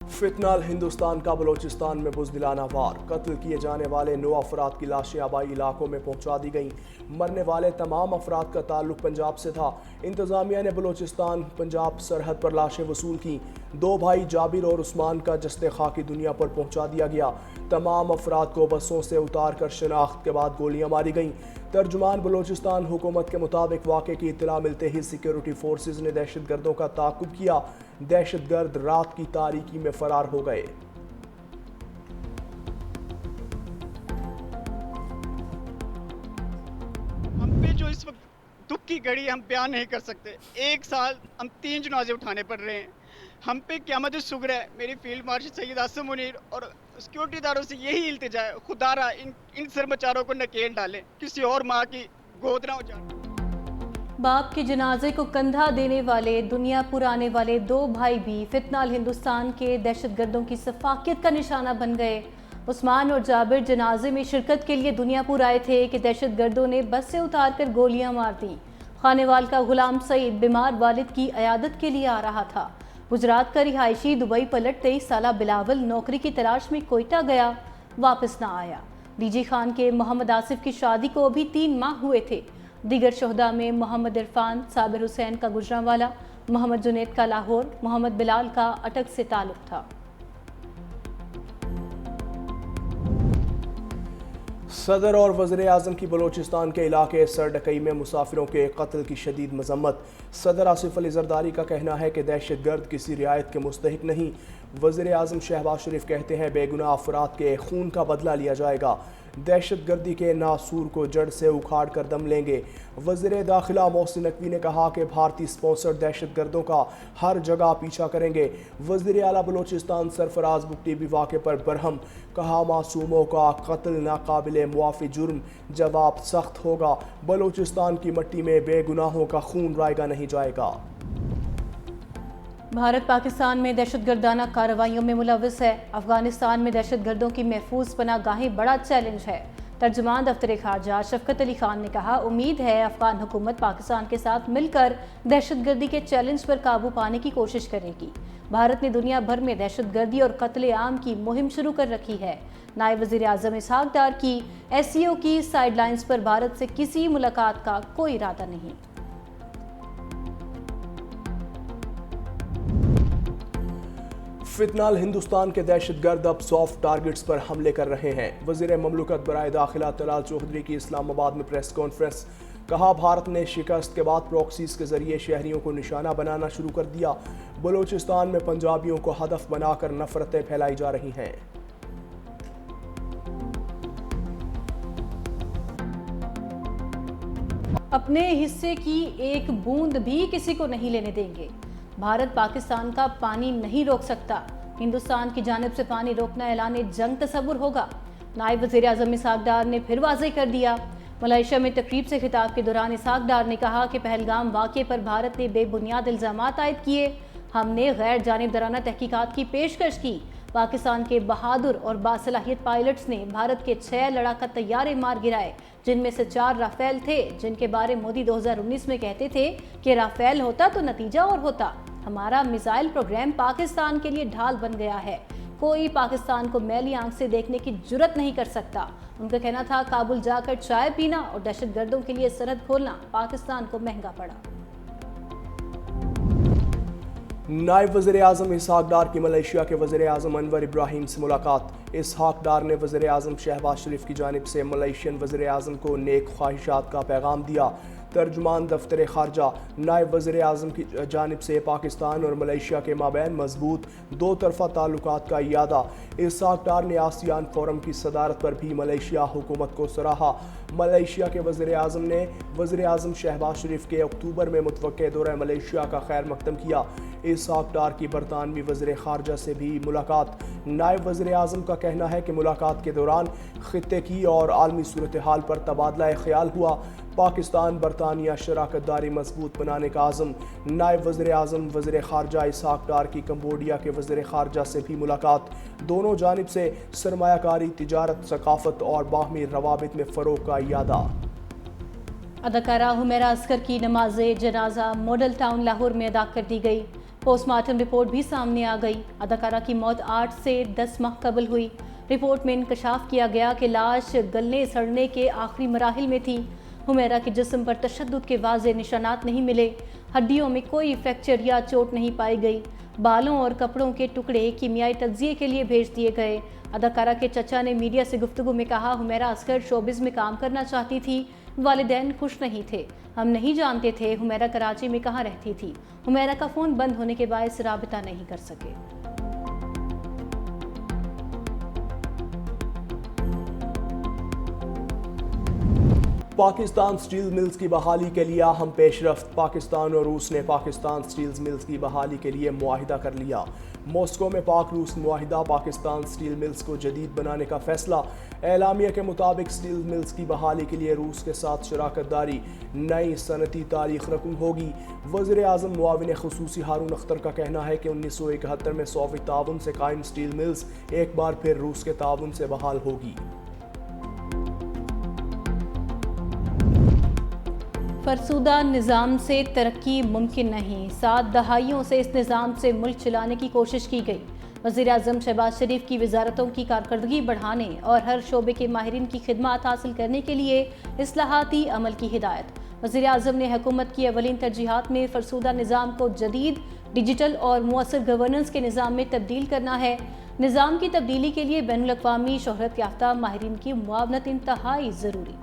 फितनाल हिंदुस्तान का बलोचिस्तान में बुज़दिलाना वार, कत्ल किए जाने वाले 9 अफराद की लाशें आबाई इलाकों में पहुंचा दी गईं। मरने वाले तमाम अफराद का ताल्लुक पंजाब से था। इंतज़ामिया ने बलोचिस्तान पंजाब सरहद पर लाशें वसूल की। 2 भाई जाबिर और उस्मान का जस्ते खाकी दुनिया पर पहुंचा दिया गया। तमाम अफराद को बसों से उतार कर शनाख्त के बाद गोलियां मारी गईं। तर्जुमान बलोचिस्तान हुकूमत के मुताबिक वाक़े की इत्तला मिलते ही सिक्योरिटी फोर्सेज ने दहशत गर्दों का ताक़ुब किया। दहशत गर्द रात की तारीकी में फरार हो गए। हम पे जो इस वक्त दुख की घड़ी हम बयान नहीं कर सकते। 1 साल हम 3 जनाजे उठाने पड़ रहे हैं। हम पे क़यामत शुक्र है। मेरी फील्ड मार्शल सैयद आसिम मुनीर और सिक्योरिटी इदारों से यही इल्तिजा है, खुदारा इन सरमचारों को नकेल डालें, किसी और माँ की गोद ना उजाड़ें। बाप के जनाजे को कंधा देने वाले दुनिया पुराने वाले 2 भाई भी फितनाल हिंदुस्तान के दहशतगर्दों की सफाकियत का निशाना बन गए। उस्मान और जाबिर जनाजे में शिरकत के लिए दुनियापुर आए थे कि दहशतगर्दों ने बस से उतार कर गोलियां मार दी। खानेवाल का गुलाम सईद बीमार वालिद की अयादत के लिए आ रहा था। गुजरात का रिहायशी दुबई पलट 23 साला बिलावल नौकरी की तलाश में कोयटा गया, वापस ना आया। डीजी खान के मोहम्मद आसिफ की शादी को अभी 3 माह हुए थे। दीगर शोहदा में मोहम्मद इरफान, साबिर हुसैन का गुजरांवाला, मोहम्मद जुनैद का लाहौर, मोहम्मद बिलाल का अटक से ताल्लुक था। सदर और वज़ीर आज़म की बलोचिस्तान के इलाके सरडकई में मुसाफिरों के कत्ल की शदीद मजम्मत। सदर आसिफ अली जरदारी का कहना है कि दहशत गर्द किसी रियायत के मुस्तहिक नहीं। वज़ीर आज़म शहबाज शरीफ कहते हैं बेगुनाह अफराद के खून का बदला लिया जाएगा। दहशत गर्दी के नासूर को जड़ से उखाड़ कर दम लेंगे। वज़ीर दाखिला मोहसिन नकवी ने कहा कि भारतीय स्पॉन्सर्ड दहशत गर्दों का हर जगह पीछा करेंगे। वज़ीर आला बलोचिस्तान सरफराज बुगटी भी वाक़े पर बरहम, कहा मासूमों का कत्ल नाकाबिले मुआफ़ी जुर्म, जवाब सख्त होगा। बलोचिस्तान की मट्टी में बेगुनाहों का खून रायगा नहीं जाएगा। भारत पाकिस्तान में दहशतगर्दाना कार्रवाइयों में मुलव्वस है। अफगानिस्तान में दहशतगर्दों की महफूज पनाहगाहें बड़ा चैलेंज है। तर्जुमान दफ्तर खारजा शफकत अली खान ने कहा, उम्मीद है अफगान हुकूमत पाकिस्तान के साथ मिलकर दहशतगर्दी के चैलेंज पर काबू पाने की कोशिश करेगी। भारत ने दुनिया भर में दहशतगर्दी और कत्ले आम की मुहिम शुरू कर रखी है। नायब वज़ीर आज़म इसहाक डार की SCO की साइडलाइंस पर भारत से किसी मुलाकात का कोई इरादा नहीं। फितनाल हिंदुस्तान के दहशतगर्द अब सॉफ्ट टारगेट्स पर हमले कर रहे हैं। वज़ीर ममलकत बराए दाखिला तलाल चौधरी की इस्लामाबाद में प्रेस कॉन्फ्रेंस, कहा भारत ने शिकस्त के बाद प्रॉक्सीज के जरिए शहरियों को निशाना बनाना शुरू कर दिया। बलोचिस्तान में पंजाबियों को हदफ बनाकर नफरतें फैलाई जा रही हैं। अपने हिस्से की एक बूंद भी किसी को नहीं लेने देंगे। भारत पाकिस्तान का पानी नहीं रोक सकता। हिंदुस्तान की जानिब से पानी रोकना ऐलान जंग तस्वुर होगा। नायब वज़ीर आज़म इसहाक डार ने फिर वाज़ेह कर दिया। मलेशिया में तकरीब से खिताब के दौरान इसहाक डार ने कहा कि पहलगाम वाक़े पर भारत ने बेबुनियाद इल्ज़ामात आयद किए। हमने गैर जानिबदाराना तहकीकात की पेशकश की। पाकिस्तान के बहादुर और बासलाहियत पायलट्स ने भारत के 6 लड़ाका तैयारे मार गिराए, जिनमें से 4 राफेल थे, जिनके बारे मोदी 2019 में कहते थे कि राफेल होता तो नतीजा और होता। हमारा मिसाइल प्रोग्राम पाकिस्तान के लिए ढाल बन गया है। कोई पाकिस्तान को मैली आंख से देखने की जुर्रत नहीं कर सकता। उनका कहना था काबुल जाकर चाय पीना और दहशतगर्दों के लिए सरहद खोलना पाकिस्तान को महंगा पड़ा। नायब वज़ीर आज़म इसहाक डार की मलेशिया के वज़ीर आज़म अनवर इब्राहिम से मुलाकात। इसहाक डार ने वज़ीर आज़म शहबाज शरीफ की जानिब से मलेशियन वज़ीर आज़म को नेक ख्वाहिशात का पैगाम दिया। तर्जुमान दफ्तर खारजा, नायब वज़ीर आज़म की जानिब से पाकिस्तान और मलेशिया के माबैन मजबूत 2 तरफ़ा ताल्लुकात का इयादा। इसहाक डार ने आसियान फोरम की सदारत पर भी मलेशिया हुकूमत को सराहा। मलेशिया के वज़ीर आज़म ने वज़ीर आज़म शहबाज शरीफ के अक्टूबर में मुतवक्के दौरे मलेशिया का खैर मकदम किया। इसहाक डार की बरतानवी वज़ीर खारजा से भी मुलाकात। नायब वज़ीर आज़म का कहना है कि मुलाकात के दौरान खित्ते की और आलमी सूरत हाल पर तबादला ख्याल हुआ। पाकिस्तान बरतानिया शराकत दारी मजबूत बनाने का आज़म। नायब वज़ीर आज़म वज़ीर खारजा इसहाक डार की कंबोडिया के वज़ीर खारजा से भी मुलाकात। दोनों जानिब से सरमायाकारी, तिजारत, सकाफत और बाहमी रवाबित में फ़रोग़ का इयादा। अदाकारा हुमैरा असगर की नमाज जनाजा मॉडल टाउन लाहौर में अदा कर दी गई। पोस्ट मार्टम रिपोर्ट भी सामने आ गई। अदाकारा की मौत 8 से 10 माह कबल हुई। रिपोर्ट में इंकशाफ किया गया कि लाश गलने सड़ने के आखिरी मराहिल में थी। हुमैरा के जिस्म पर तशद्दुद के वाज़े निशानात नहीं मिले। हड्डियों में कोई फ्रैक्चर या चोट नहीं पाई गई। बालों और कपड़ों के टुकड़े कीमियाई तज्जिए के लिए भेज दिए गए। अदाकारा के चचा ने मीडिया से गुफ्तगू में कहा, हुमैरा असगर शोबिज़ में काम करना चाहती थी। वालिदैन खुश नहीं थे। हम नहीं जानते थे हुमैरा कराची में कहाँ रहती थी। हुमैरा का फ़ोन बंद होने के बायस राबिता नहीं कर सके। पाकिस्तान स्टील मिल्स की बहाली के लिए अहम पेशरफ्त। पाकिस्तान और रूस ने पाकिस्तान स्टील मिल्स की बहाली के लिए मुआहिदा कर लिया। मॉस्को में पाक रूस मुआहिदा, पाकिस्तान स्टील मिल्स को जदीद बनाने का फैसला। एलामिया के मुताबिक स्टील मिल्स की बहाली के लिए रूस के साथ शराकत दारी नई सनती तारीख रकम होगी। वज़ीर आज़म मुआविन ख़ुसूसी हारून अख्तर का कहना है कि 1971 में सोवियत ताउन से कायम स्टील मिल्स एक बार फिर रूस के ताउन से बहाल होगी। फरसुदा निज़ाम से तरक्की मुमकिन नहीं। 7 दहाइयों से इस निज़ाम से मुल्क चलाने की कोशिश की गई। वज़ीर आज़म शहबाज शरीफ की वजारतों की कारकर्दगी बढ़ाने और हर शोबे के माहिरीन की खिदमत हासिल करने के लिए इस्लाहाती अमल की हिदायत। वज़ीर आज़म ने हुकूमत की अवलीन तरजीहात में फरसुदा निज़ाम को जदीद, डिजिटल और मुअस्सर गवर्नेंस के निज़ाम में तब्दील करना है। निज़ाम की तब्दीली के लिए बैनुल अक़वामी शोहरत याफ्ता माहिरीन की मुआवनत इंतहाई ज़रूरी।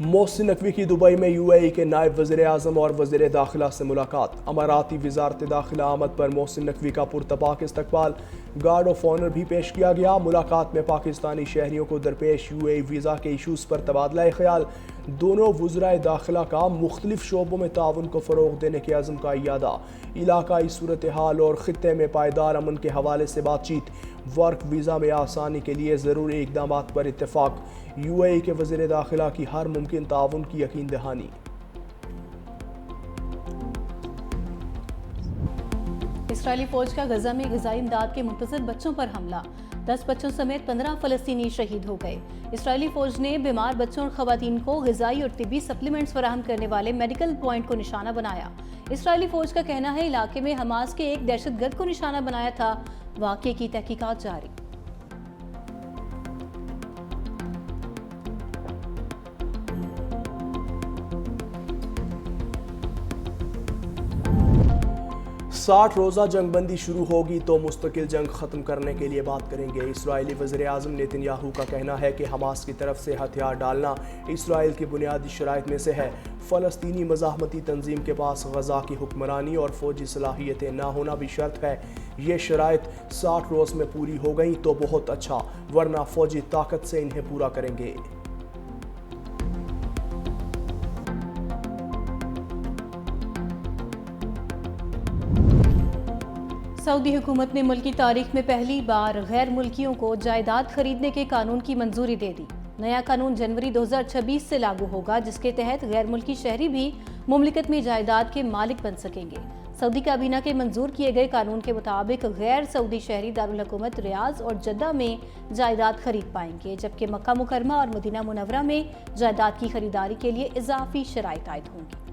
मोहसिन नकवी की दुबई में यूएई के नायब वज़ीर आज़म और वज़ीर दाखिला से मुलाकात। अमाराती वज़ारत दाखिला आमद पर मोहसिन नकवी का पुरतपाक इस्तकबाल, गार्ड ऑफ ऑनर भी पेश किया गया। मुलाकात में पाकिस्तानी शहरियों को दरपेश यूएई वीज़ा के इशूज़ पर तबादला ख्याल। दोनों वज़राए दाखिला का मुख्तलिफ शोबों में ताउन को फ़रोग़ देने के अज़्म का इयादा। इलाकाई सूरत हाल और ख़ित्ते में पायदार अमन के हवाले से बातचीत। वर्क वीज़ा में आसानी के लिए ज़रूरी इक़दाम पर इत्तेफाक। यूएई के वज़ीर दाखिला की हर मुमकिन ताउन की यकीन दहानी। इसराइली फौज का गजा में ग़िज़ाई इमदाद के मुंतज़िर बच्चों पर हमला। 10 बच्चों समेत 15 फ़लस्तीनी शहीद हो गए। इसराइली फौज ने बीमार बच्चों और ख़वातीन को ग़िज़ाई और तिब्बी सप्लीमेंट्स फराहम करने वाले मेडिकल पॉइंट को निशाना बनाया। इसराइली फौज का कहना है इलाके में हमास के एक दहशतगर्द को निशाना बनाया था। वाक़े की तहकीकात जारी। साठ रोज़ा जंग बंदी शुरू होगी तो मुस्तकिल जंग ख़त्म करने के लिए बात करेंगे। इसराइली वज़ीर आज़म नेतन्याहू का कहना है कि हमास की तरफ से हथियार डालना इसराइल की बुनियादी शराइत में से है। फ़लस्तीनी मज़ाहमती तंजीम के पास गज़ा की हुक्मरानी और फ़ौजी सलाहियतें ना होना भी शर्त है। ये शराइत 60 रोज़ में पूरी हो गई तो बहुत अच्छा, वरना फ़ौजी ताकत से इन्हें पूरा करेंगे। सऊदी हुकूमत ने मुल्क की तारीख में पहली बार गैर मुल्कियों को जायदाद खरीदने के कानून की मंजूरी दे दी। नया कानून जनवरी 2026 से लागू होगा, जिसके तहत गैर मुल्की शहरी भी मुमलिकत में जायदाद के मालिक बन सकेंगे। सऊदी काबीना के मंजूर किए गए कानून के मुताबिक गैर सऊदी शहरी दारुल हुकूमत रियाज और जद्दा में जायदाद खरीद पाएंगे, जबकि मक्का मुकरमा और मदीना मुनव्वरा में जायदाद की खरीदारी के लिए इजाफी शराइत आयद होंगी।